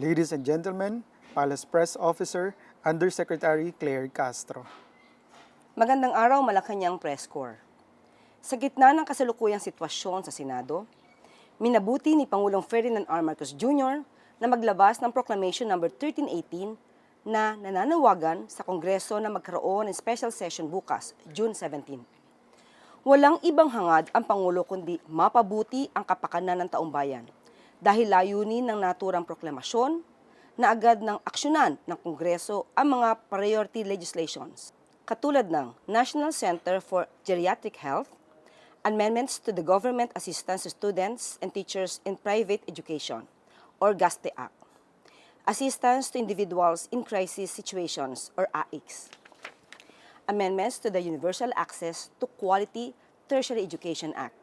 Ladies and gentlemen, Palace Press Officer, Undersecretary Claire Castro. Magandang araw, Malacanang Press Corps. Sa gitna ng kasalukuyang sitwasyon sa Senado, minabuti ni Pangulong Ferdinand R. Marcos Jr. na maglabas ng Proclamation No. 1318 na nananawagan sa Kongreso na magkaroon ng special session bukas, June 17. Walang ibang hangad ang Pangulo kundi mapabuti ang kapakanan ng taumbayan dahil layunin ng naturang proklamasyon na agad ng aksyonan ng Kongreso ang mga priority legislations katulad ng National Center for Geriatric Health, Amendments to the Government Assistance to Students and Teachers in Private Education, or GASTE Act, Assistance to Individuals in Crisis Situations, or AICS, Amendments to the Universal Access to Quality Tertiary Education Act,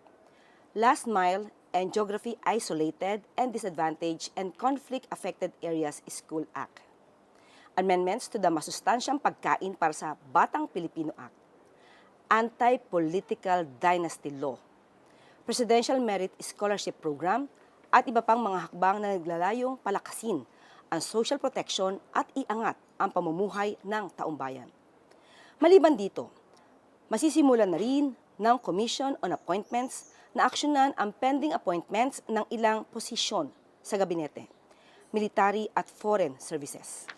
Last Mile and Geography Isolated and Disadvantaged and Conflict-Affected Areas School Act, Amendments to the Masustansyang Pagkain para sa Batang Pilipino Act, Anti-Political Dynasty Law, Presidential Merit Scholarship Program, at iba pang mga hakbang na naglalayong palakasin ang social protection at iangat ang pamumuhay ng taumbayan. Maliban dito, masisimulan na rin ng Commission on Appointments na aksyonan ang pending appointments ng ilang posisyon sa gabinete, military at foreign services.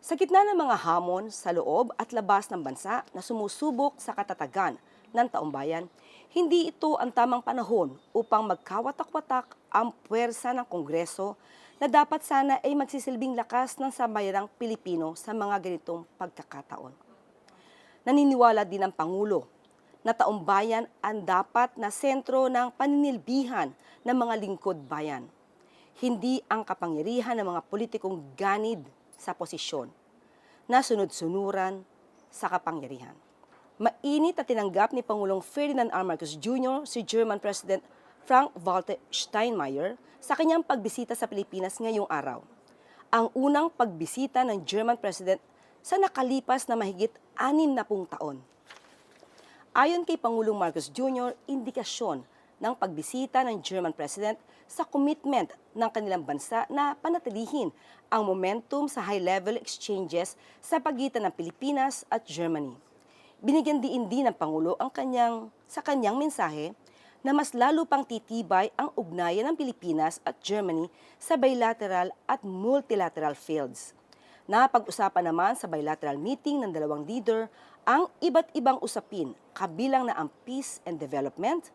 Sa gitna ng mga hamon sa loob at labas ng bansa na sumusubok sa katatagan ng taumbayan, hindi ito ang tamang panahon upang magkawatak-watak ang puwersa ng Kongreso na dapat sana ay magsisilbing lakas ng sambayanang Pilipino sa mga ganitong pagkakataon. Naniniwala din ang Pangulo na taumbayan ang dapat na sentro ng paninilbihan ng mga lingkod bayan, hindi ang kapangyarihan ng mga politikong ganid sa posisyon na sunod-sunuran sa kapangyarihan. Mainit na tinanggap ni Pangulong Ferdinand R. Marcos Jr. si German President Frank-Walter Steinmeier sa kanyang pagbisita sa Pilipinas ngayong araw. Ang unang pagbisita ng German President sa nakalipas na mahigit 60 taon. Ayon kay Pangulong Marcos Jr., indikasyon ng pagbisita ng German President sa commitment ng kanilang bansa na panatilihin ang momentum sa high-level exchanges sa pagitan ng Pilipinas at Germany. Binigyan diin din ng Pangulo sa kanyang mensahe na mas lalo pang titibay ang ugnayan ng Pilipinas at Germany sa bilateral at multilateral fields. Napag-usapan naman sa bilateral meeting ng dalawang leader ang iba't ibang usapin kabilang na ang peace and development,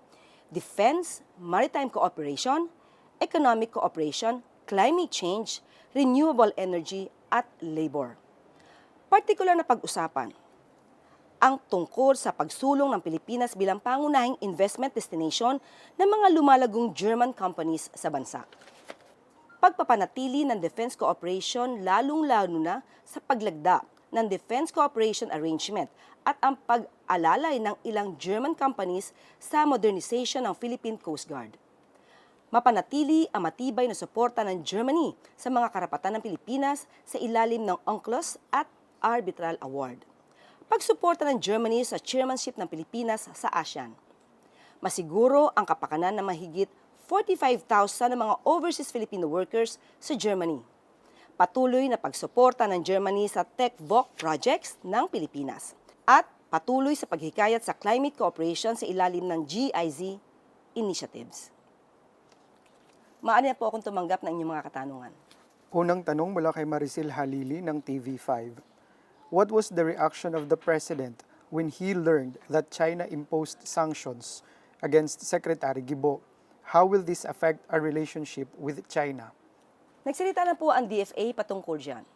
defense, maritime cooperation, economic cooperation, climate change, renewable energy at labor. Partikular na pag-usapan ang tungkol sa pagsulong ng Pilipinas bilang pangunahing investment destination ng mga lumalagong German companies sa bansa. Pagpapanatili ng defense cooperation lalong-lalo na sa paglagda ng Defense Cooperation Arrangement at ang pag-alalay ng ilang German companies sa modernization ng Philippine Coast Guard. Mapanatili ang matibay na suporta ng Germany sa mga karapatan ng Pilipinas sa ilalim ng UNCLOS at Arbitral Award. Pagsuporta ng Germany sa chairmanship ng Pilipinas sa ASEAN. Masiguro ang kapakanan ng mahigit 45,000 ng mga overseas Filipino workers sa Germany. Patuloy na pagsuporta ng Germany sa TechVoc projects ng Pilipinas. At patuloy sa paghikayat sa climate cooperation sa ilalim ng GIZ initiatives. Maaari na po akong tumanggap ng inyong mga katanungan. Unang tanong mula kay Maricel Halili ng TV5. What was the reaction of the President when he learned that China imposed sanctions against Secretary Guo? How will this affect our relationship with China? Nagsalita na po ang DFA patungkol dyan.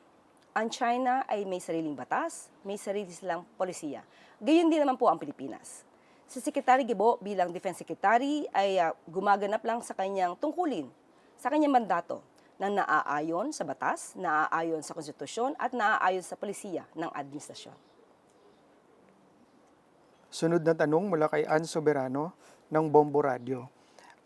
Ang China ay may sariling batas, may sarili silang polisiya. Gayon din naman po ang Pilipinas. Si Secretary Guo bilang Defense Secretary ay gumaganap lang sa kanyang tungkulin, sa kanyang mandato na naaayon sa batas, naaayon sa konstitusyon at naaayon sa polisiya ng administrasyon. Sunod na tanong mula kay Ann Soberano ng Bombo Radio.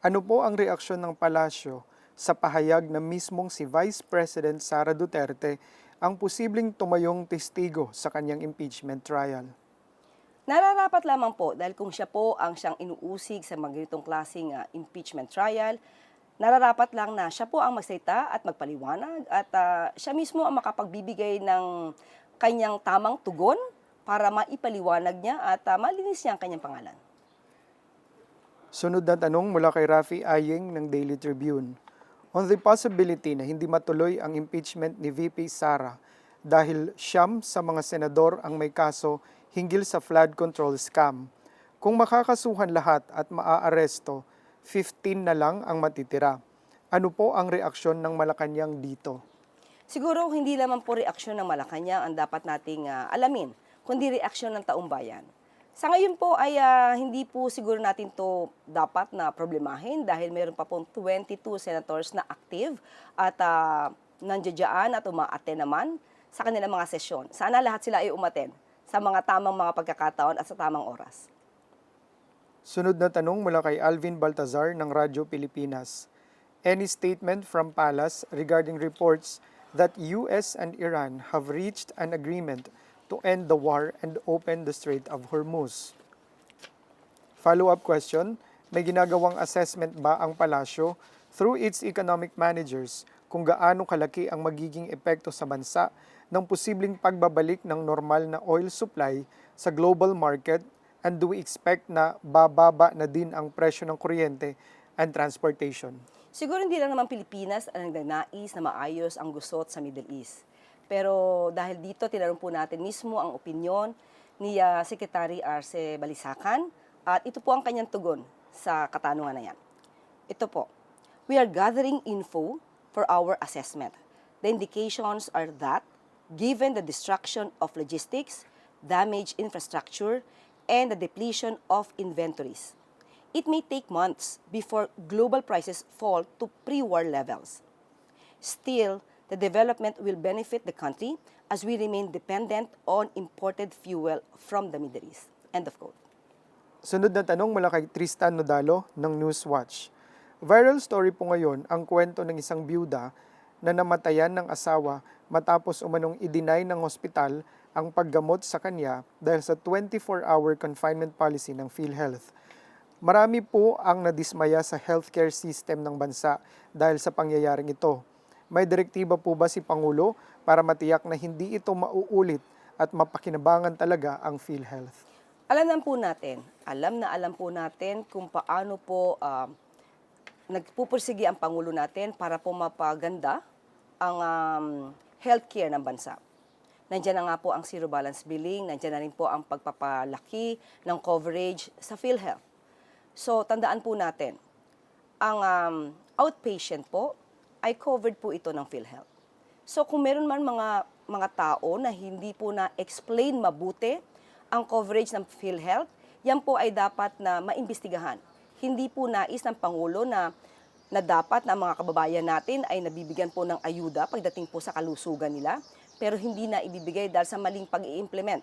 Ano po ang reaksyon ng palasyo sa pahayag na mismong si Vice President Sara Duterte ang posibleng tumayong testigo sa kanyang impeachment trial? Nararapat lamang po dahil kung siya po ang siyang inuusig sa mga ganitong klaseng impeachment trial, Nararapat lang na siya po ang magsalita at magpaliwanag at siya mismo ang makapagbibigay ng kanyang tamang tugon para maipaliwanag niya at malinis niya ang kanyang pangalan. Sunod na tanong mula kay Rafi Ayeng ng Daily Tribune. On the possibility na hindi matuloy ang impeachment ni VP Sara dahil siyam sa mga senador ang may kaso hinggil sa flood control scam. Kung makakasuhan lahat at maaaresto, 15 na lang ang matitira. Ano po ang reaksyon ng Malacanang dito? Siguro hindi lamang po reaksyon ng Malacanang ang dapat nating alamin, kundi reaksyon ng taong bayan. Sa ngayon po ay hindi po siguro natin to dapat na problemahin dahil meron pa pong 22 senators na active at nandiyan at umaaten naman sa kanilang mga sesyon. Sana lahat sila ay umaten sa mga tamang mga pagkakataon at sa tamang oras. Sunod na tanong mula kay Alvin Baltazar ng Radyo Pilipinas. Any statement from Palace regarding reports that US and Iran have reached an agreement to end the war and open the Strait of Hormuz? Follow-up question, may ginagawang assessment ba ang palasyo through its economic managers kung gaano kalaki ang magiging epekto sa bansa ng posibleng pagbabalik ng normal na oil supply sa global market, and do we expect na bababa na din ang presyo ng kuryente and transportation? Siguro hindi lang naman Pilipinas ang nagnanais na maayos ang gusot sa Middle East. Pero dahil dito, tinanong po natin mismo ang opinyon ni Secretary Arce Balisacan at ito po ang kanyang tugon sa katanungan na yan. Ito po, we are gathering info for our assessment. The indications are that, given the destruction of logistics, damaged infrastructure, and the depletion of inventories, it may take months before global prices fall to pre-war levels. Still, the development will benefit the country as we remain dependent on imported fuel from the Middle East. End of quote. Sunod na tanong mula kay Tristan Nodalo ng Newswatch. Viral story po ngayon ang kwento ng isang byuda na namatayan ng asawa matapos umanong i-deny ng ospital ang paggamot sa kanya dahil sa 24-hour confinement policy ng PhilHealth. Marami po ang nadismaya sa healthcare system ng bansa dahil sa pangyayaring ito. May direktiba po ba si Pangulo para matiyak na hindi ito mauulit at mapakinabangan talaga ang PhilHealth? Alam po natin kung paano po nagpupursige ang Pangulo natin para po mapaganda ang healthcare ng bansa. Nandiyan na nga po ang zero balance billing, nandiyan na rin po ang pagpapalaki ng coverage sa PhilHealth. So, tandaan po natin, ang outpatient po ay covered po ito ng PhilHealth. So, kung meron man mga tao na hindi po na-explain mabuti ang coverage ng PhilHealth, yan po ay dapat na maimbestigahan. Hindi po nais ng Pangulo na dapat na mga kababayan natin ay nabibigyan po ng ayuda pagdating po sa kalusugan nila, pero hindi na ibibigay dahil sa maling pag-i-implement.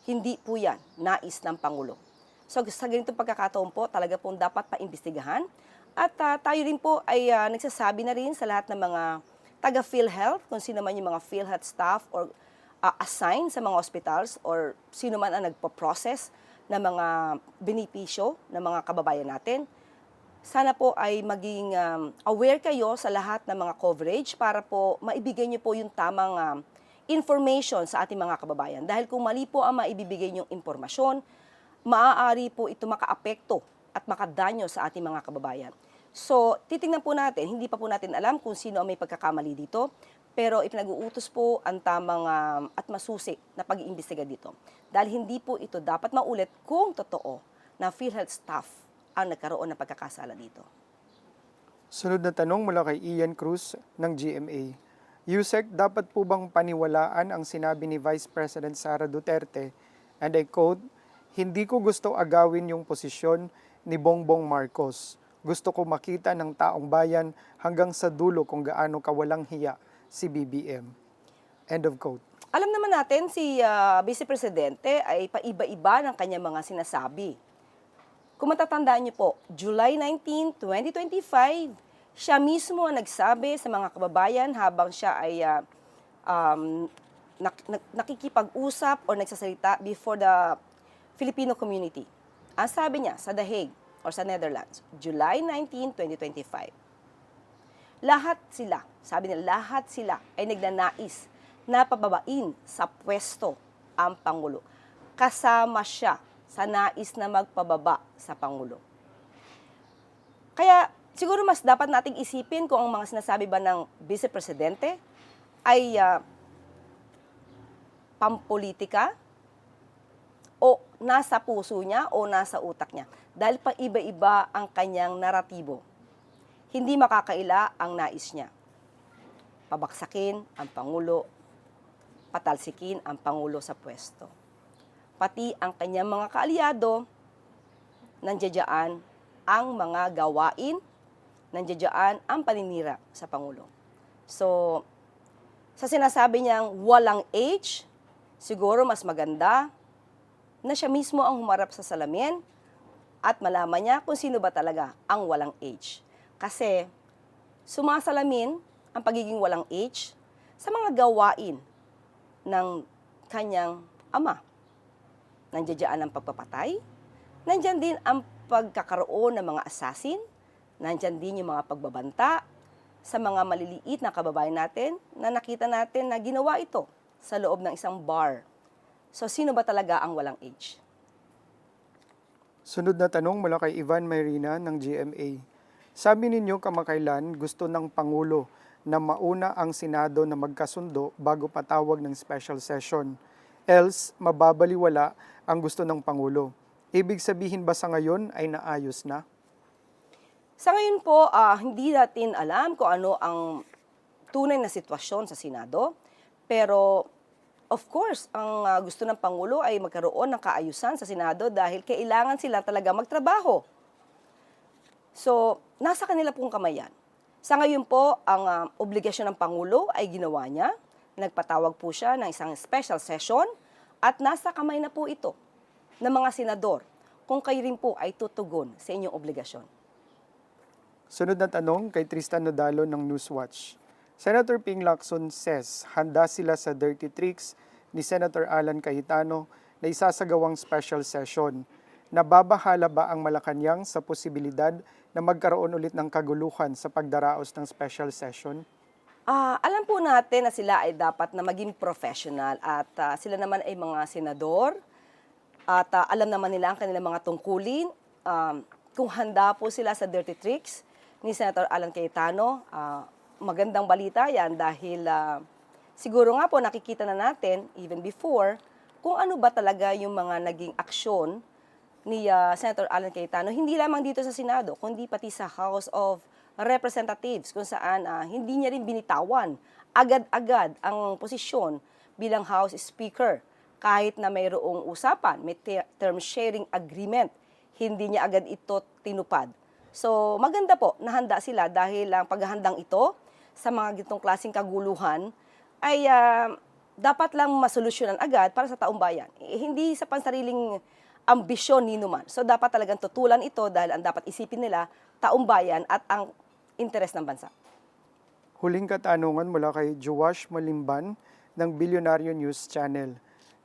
Hindi po yan nais ng Pangulo. So sa ganitong pagkakataon po, talaga pong dapat paimbestigahan. At tayo rin po ay nagsasabi na rin sa lahat ng mga taga-PhilHealth, kung sino man yung mga PhilHealth staff or assigned sa mga hospitals or sino man ang nagpo-process ng mga benepisyo ng mga kababayan natin. Sana po ay maging aware kayo sa lahat ng mga coverage para po maibigay niyo po yung tamang information sa ating mga kababayan. Dahil kung mali po ang maibibigay niyong impormasyon, maaari po ito makaapekto at makadanyo sa ating mga kababayan. So, titingnan po natin, hindi pa po natin alam kung sino ang may pagkakamali dito, pero ipinag-uutos po ang tamang at masusik na pag-iimbestiga dito. Dahil hindi po ito dapat maulit kung totoo na PhilHealth staff ang nagkaroon ng pagkakasala dito. Sunod na tanong mula kay Ian Cruz ng GMA. Yusek, dapat po bang paniwalaan ang sinabi ni Vice President Sara Duterte, and I quote, "Hindi ko gusto agawin yung posisyon ni Bongbong Marcos. Gusto ko makita ng taong bayan hanggang sa dulo kung gaano kawalang hiya si BBM." End of quote. Alam naman natin si Vice Presidente ay paiba-iba ng kanyang mga sinasabi. Kung matatandaan niyo po, July 19, 2025, siya mismo ang nagsabi sa mga kababayan habang siya ay nakikipag-usap o nagsasalita before the Filipino community. Ang sabi niya sa The Hague or sa Netherlands, July 19, 2025, lahat sila, sabi nila, lahat sila ay nagnanais na pababain sa pwesto ang Pangulo. Kasama siya sa nais na magpababa sa Pangulo. Kaya siguro mas dapat nating isipin kung ang mga sinasabi ba ng Vice Presidente ay pampolitika o nasa puso niya o nasa utak niya. Dahil pa iba-iba ang kanyang naratibo. Hindi makakaila ang nais niya. Pabaksakin ang Pangulo, patalsikin ang Pangulo sa pwesto. Pati ang kanyang mga kaalyado, nandiyan ang mga gawain, nandiyan ang paninira sa Pangulo. So, sa sinasabi niyang walang age, siguro mas maganda na siya mismo ang humarap sa salamin at malaman niya kung sino ba talaga ang walang age. Kasi sumasalamin ang pagiging walang age sa mga gawain ng kanyang ama. Nandiyan ang pagpapatay, nandiyan din ang pagkakaroon ng mga assassin, nandiyan din yung mga pagbabanta sa mga maliliit na kababayan natin na nakita natin na ginawa ito sa loob ng isang bar. So, sino ba talaga ang walang age? Sunod na tanong mula kay Ivan Mayrina ng GMA. Sabi ninyo kamakailan gusto ng Pangulo na mauna ang Senado na magkasundo bago patawag ng special session. Else, mababaliwala ang gusto ng Pangulo. Ibig sabihin ba sa ngayon ay naayos na? Sa ngayon po, hindi natin alam kung ano ang tunay na sitwasyon sa Senado. Pero, of course, ang gusto ng Pangulo ay magkaroon ng kaayusan sa Senado dahil kailangan sila talaga magtrabaho. So, nasa kanila pong kamay yan. Sa ngayon po, ang obligasyon ng Pangulo ay ginawa niya. Nagpatawag po siya ng isang special session at nasa kamay na po ito ng mga senador kung kayo rin po ay tutugon sa inyong obligasyon. Sunod na tanong kay Tristan Nodalo ng Newswatch. Senator Ping Lacson says handa sila sa dirty tricks ni Senator Alan Cayetano na isasagawang special session. Nababahala ba ang Malacanang sa posibilidad na magkaroon ulit ng kaguluhan sa pagdaraos ng special session? Alam po natin na sila ay dapat na maging professional at sila naman ay mga senador at alam naman nila ang kanilang mga tungkulin. Kung handa po sila sa dirty tricks ni Senator Alan Cayetano, magandang balita yan dahil siguro nga po nakikita na natin even before kung ano ba talaga yung mga naging aksyon ni Senator Alan Cayetano, hindi lamang dito sa Senado, kundi pati sa House of Representatives kung saan hindi niya rin binitawan agad-agad ang posisyon bilang House Speaker. Kahit na mayroong usapan, may term sharing agreement, hindi niya agad ito tinupad. So maganda po, nahanda sila dahil ang paghahandang ito sa mga gitong klaseng kaguluhan ay dapat lang masolusyonan agad para sa taong bayan. Hindi sa pansariling ambisyon ni numan. So dapat talagang tutulan ito dahil ang dapat isipin nila taong bayan at ang interes ng bansa. Huling katanungan mula kay Joash Malimban ng Bilyonaryo News Channel.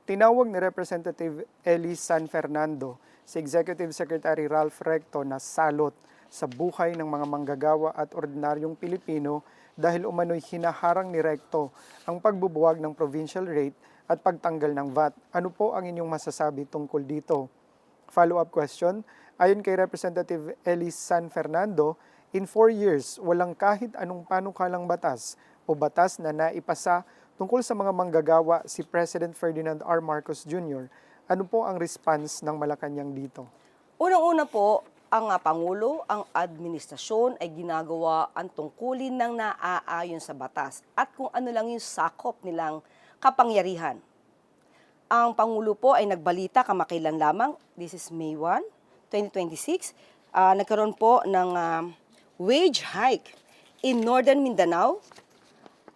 Tinawag ni Representative Ellie San Fernando si Executive Secretary Ralph Recto na salot sa buhay ng mga manggagawa at ordinaryong Pilipino dahil umano'y hinaharang ni Recto ang pagbubuwag ng provincial rate at pagtanggal ng VAT. Ano po ang inyong masasabi tungkol dito? Follow-up question, ayon kay Representative Ellie San Fernando, in 4 years, walang kahit anong panukalang batas o batas na naipasa tungkol sa mga manggagawa si President Ferdinand R. Marcos Jr. Ano po ang response ng Malacanang dito? Unang-una po, ang Pangulo, ang administrasyon ay ginagawa ang tungkulin ng naaayon sa batas at kung ano lang yung sakop nilang kapangyarihan. Ang Pangulo po ay nagbalita kamakailan lamang, this is May 1, 2026, nagkaroon po ng wage hike in Northern Mindanao,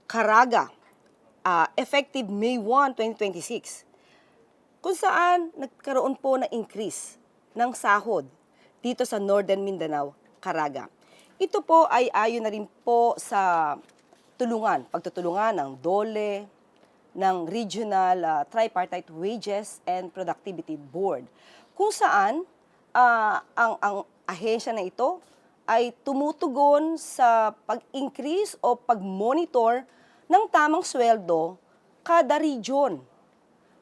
Caraga, effective May 1, 2026, kung saan nagkaroon po ng increase ng sahod dito sa Northern Mindanao, Caraga. Ito po ay ayon na rin po sa pagtutulungan ng DOLE, ng Regional Tripartite Wages and Productivity Board, kung saan ang ahensya na ito ay tumutugon sa pag-increase o pag-monitor ng tamang sweldo kada region.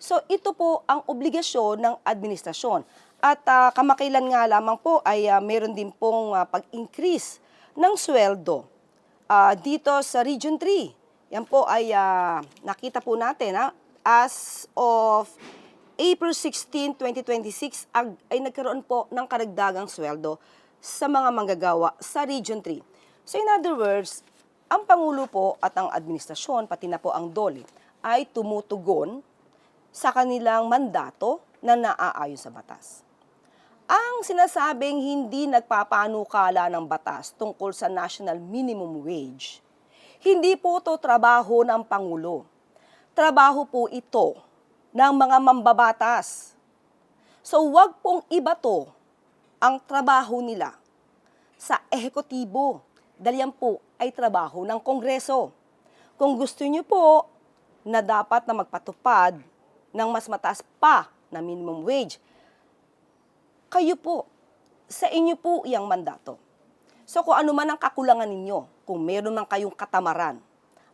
So ito po ang obligasyon ng administrasyon. At kamakailan nga lamang po ay meron din pong pag-increase ng sweldo dito sa Region 3. Yan po ay nakita po natin as of April 16, 2026 ay nagkaroon po ng karagdagang sweldo sa mga manggagawa sa Region 3. So in other words, ang Pangulo po at ang administrasyon, pati na po ang DOLE, ay tumutugon sa kanilang mandato na naaayon sa batas. Ang sinasabing hindi nagpapanukala ng batas tungkol sa National Minimum Wage, hindi po ito trabaho ng Pangulo. Trabaho po ito ng mga mambabatas. So wag pong ibato ang trabaho nila sa ehekutibo dahil yan po ay trabaho ng Kongreso. Kung gusto niyo po na dapat na magpatupad ng mas mataas pa na minimum wage, kayo po, sa inyo po iyang mandato. So kung ano man ang kakulangan ninyo, kung meron man kayong katamaran,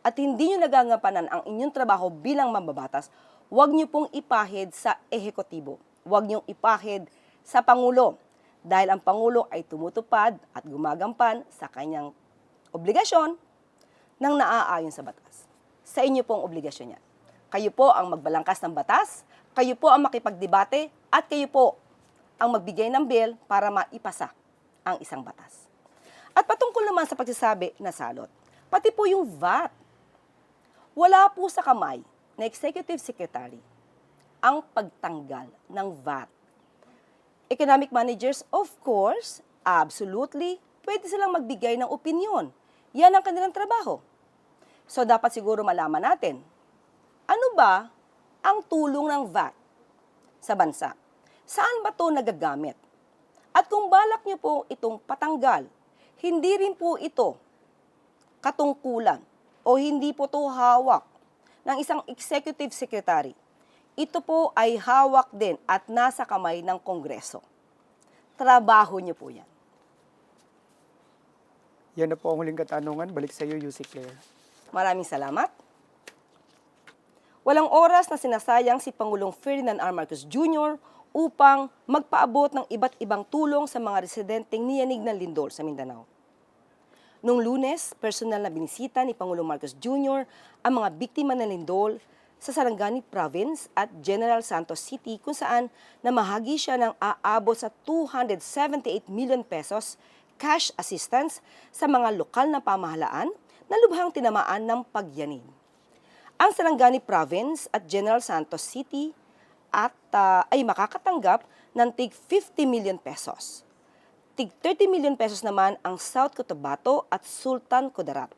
at hindi nyo nagagampanan ang inyong trabaho bilang mambabatas, huwag nyo pong ipahid sa ehekutibo. Huwag nyo ipahid sa Pangulo. Dahil ang Pangulo ay tumutupad at gumagampan sa kanyang obligasyon ng naaayon sa batas. Sa inyo pong obligasyon yan. Kayo po ang magbalangkas ng batas, kayo po ang makipagdebate, at kayo po ang magbigay ng bill para maipasa ang isang batas. At patungkol naman sa pagsasabi na salot, pati po yung VAT, wala po sa kamay na Executive Secretary ang pagtanggal ng VAT. Economic managers, of course, absolutely, pwede silang magbigay ng opinyon. Yan ang kanilang trabaho. So dapat siguro malaman natin, ano ba ang tulong ng VAT sa bansa? Saan ba ito nagagamit? At kung balak niyo po itong patanggal, hindi rin po ito katungkulan o hindi po ito hawak ng isang executive secretary. Ito po ay hawak din at nasa kamay ng Kongreso. Trabaho niyo po yan. Yan na po ang huling katanungan. Balik sa iyo, UC Claire. Maraming salamat. Walang oras na sinasayang si Pangulong Ferdinand R. Marcos Jr. upang magpaabot ng iba't ibang tulong sa mga residenteng niyanig ng lindol sa Mindanao. Noong Lunes, personal na binisita ni Pangulong Marcos Jr. ang mga biktima ng lindol sa Sarangani Province at General Santos City kung saan namahagi siya ng aabot sa 278 million pesos cash assistance sa mga lokal na pamahalaan na lubhang tinamaan ng pagyanig. Ang Sarangani Province at General Santos City ay makakatanggap ng tig 50 million pesos. Tig 30 million pesos naman ang South Cotabato at Sultan Kudarat,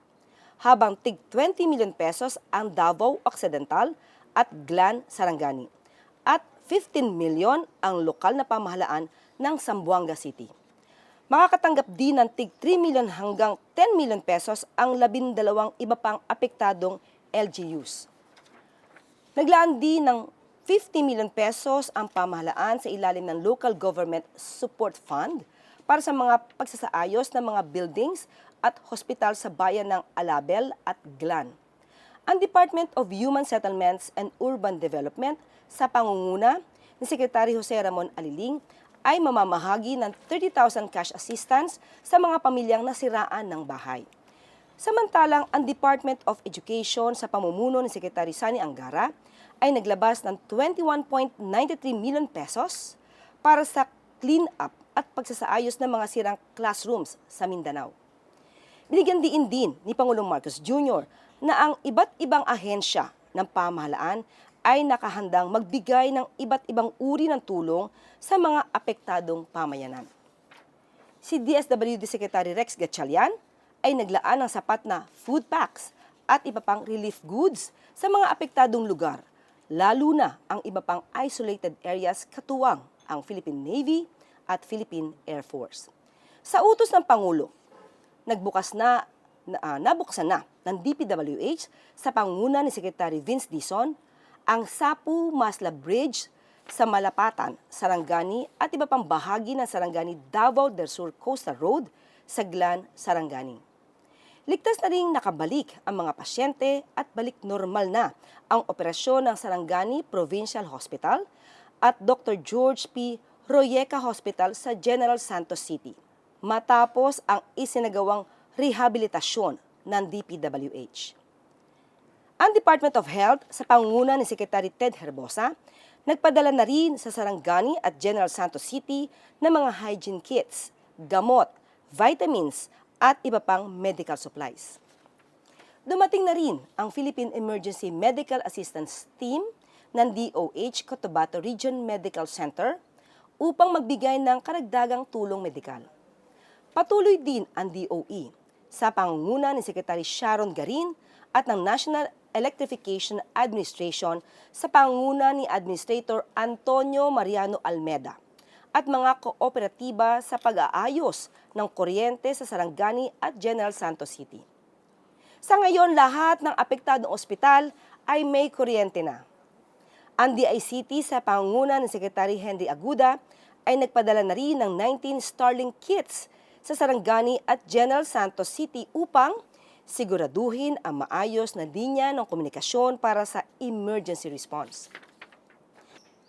habang tig 20 million pesos ang Davao Occidental at Glan Sarangani, at 15 million ang lokal na pamahalaan ng Zamboanga City. Makakatanggap din ng tig 3 million hanggang 10 million pesos ang 12 iba pang apektadong LGUs. Naglaan din ng 50 million pesos ang pamahalaan sa ilalim ng Local Government Support Fund para sa mga pagsasaayos ng mga buildings at hospital sa bayan ng Alabel at Glan. Ang Department of Human Settlements and Urban Development sa pangunguna ni Secretary Jose Ramon Aliling ay mamamahagi ng 30,000 cash assistance sa mga pamilyang nasiraan ng bahay. Samantalang ang Department of Education sa pamumuno ni Secretary Sani Angara ay naglabas ng 21.93 million pesos para sa clean-up at pagsasaayos ng mga sirang classrooms sa Mindanao. Binigyan din ni Pangulong Marcos Jr. na ang iba't ibang ahensya ng pamahalaan ay nakahandang magbigay ng iba't ibang uri ng tulong sa mga apektadong pamayanan. Si DSWD Secretary Rex Gatchalian ay naglaan ng sapat na food packs at iba pang relief goods sa mga apektadong lugar, lalo na ang iba pang isolated areas katuwang ang Philippine Navy at Philippine Air Force. Sa utos ng Pangulo, nabuksan na ng DPWH sa pangunguna ni Secretary Vince Dizon ang Sapu-Masla Bridge sa Malapatan, Sarangani at iba pang bahagi ng Sarangani Davao del Sur Coastal Road sa Glan, Sarangani. Ligtas na ring nakabalik ang mga pasyente at balik normal na ang operasyon ng Sarangani Provincial Hospital at Dr. George P. Royeca Hospital sa General Santos City matapos ang isinagawang rehabilitasyon ng DPWH. Ang Department of Health sa pangunguna ni Secretary Ted Herbosa, nagpadala na rin sa Sarangani at General Santos City ng mga hygiene kits, gamot, vitamins, at iba pang medical supplies. Dumating na rin ang Philippine Emergency Medical Assistance Team ng DOH Cotabato Region Medical Center upang magbigay ng karagdagang tulong medikal. Patuloy din ang DOE sa pangunguna ni Secretary Sharon Garin at ng National Electrification Administration sa pangunguna ni Administrator Antonio Mariano Almeda at mga kooperatiba sa pag-aayos ng kuryente sa Sarangani at General Santos City. Sa ngayon, lahat ng apektadong ospital ay may kuryente na. Ang DICT sa pangunguna ni Secretary Henry Aguda ay nagpadala na rin ng 19 Starlink kits sa Sarangani at General Santos City upang siguraduhin ang maayos na linya ng komunikasyon para sa emergency response.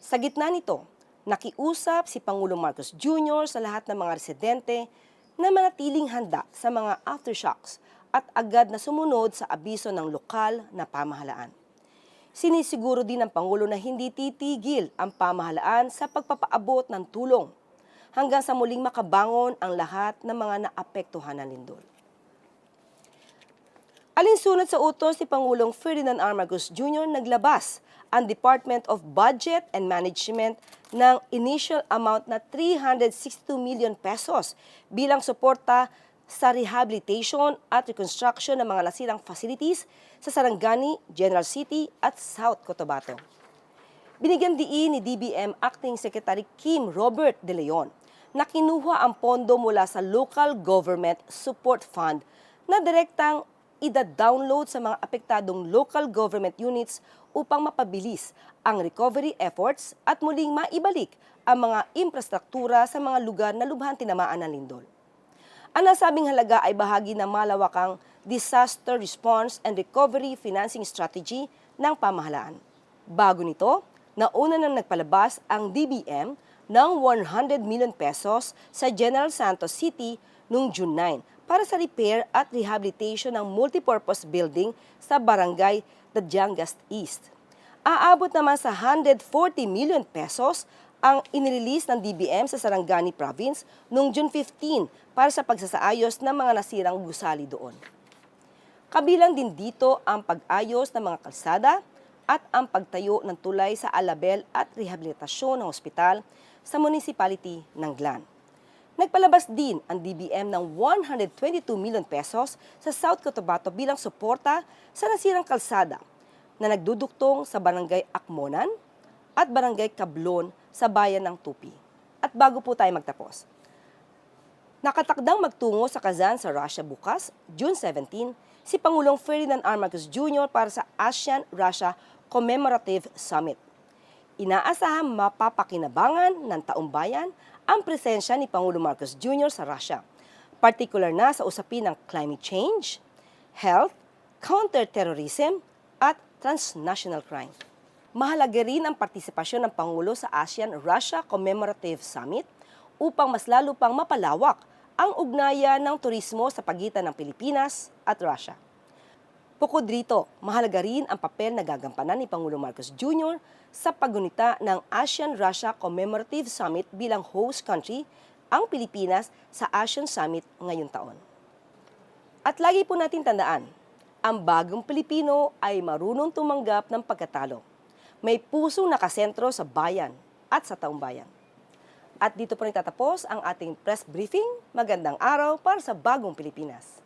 Sa gitna nito, nakiusap si Pangulong Marcos Jr. sa lahat ng mga residente na manatiling handa sa mga aftershocks at agad na sumunod sa abiso ng lokal na pamahalaan. Sinisiguro din ng Pangulo na hindi titigil ang pamahalaan sa pagpapaabot ng tulong hanggang sa muling makabangon ang lahat ng mga naapektuhan ng lindol. Alinsunod sa utos ni Pangulong Ferdinand R. Marcos Jr., naglabas ang Department of Budget and Management ng initial amount na 362 million pesos bilang suporta sa rehabilitation at reconstruction ng mga nasirang facilities sa Sarangani, General City at South Cotabato. Binigyan diin ni DBM Acting Secretary Kim Robert De Leon na kinuha ang pondo mula sa Local Government Support Fund na direktang ida-download sa mga apektadong local government units upang mapabilis ang recovery efforts at muling maibalik ang mga infrastruktura sa mga lugar na lubhang tinamaan ng lindol. Ang nasabing halaga ay bahagi ng malawakang Disaster Response and Recovery Financing Strategy ng pamahalaan. Bago nito, nauna nang nagpalabas ang DBM ng 100 million pesos sa General Santos City noong June 9 para sa repair at rehabilitation ng multipurpose building sa Barangay Dadyangas East. Aabot naman sa 140 million pesos ang inirelease ng DBM sa Sarangani Province noong June 15 para sa pagsasaayos ng mga nasirang gusali doon. Kabilang din dito ang pag-ayos ng mga kalsada at ang pagtayo ng tulay sa alabel at rehabilitasyon ng ospital sa municipality ng Glan. Nagpalabas din ang DBM ng 122 million pesos sa South Cotabato bilang suporta sa nasirang kalsada na nagduduktong sa Barangay Akmonan at Barangay Kablon sa bayan ng Tupi. At bago po tayo magtapos, nakatakdang magtungo sa Kazan sa Russia bukas, June 17, si Pangulong Ferdinand R. Marcos Jr. para sa ASEAN-Russia Commemorative Summit. Inaasahang mapapakinabangan ng taong bayan ang presensya ni Pangulong Marcos Jr. sa Russia, partikular na sa usapin ng climate change, health, counter-terrorism, at transnational crime. Mahalaga rin ang partisipasyon ng Pangulo sa ASEAN-Russia Commemorative Summit upang mas lalo pang mapalawak ang ugnayan ng turismo sa pagitan ng Pilipinas at Russia. Bukod rito, mahalaga rin ang papel na gagampanan ni Pangulong Marcos Jr. sa paggunita ng ASEAN-Russia Commemorative Summit bilang host country ang Pilipinas sa ASEAN Summit ngayong taon. At lagi po natin tandaan, ang bagong Pilipino ay marunong tumanggap ng pagkatalo. May pusong nakasentro sa bayan at sa taong bayan. At dito po nagtatapos ang ating press briefing. Magandang araw para sa bagong Pilipinas.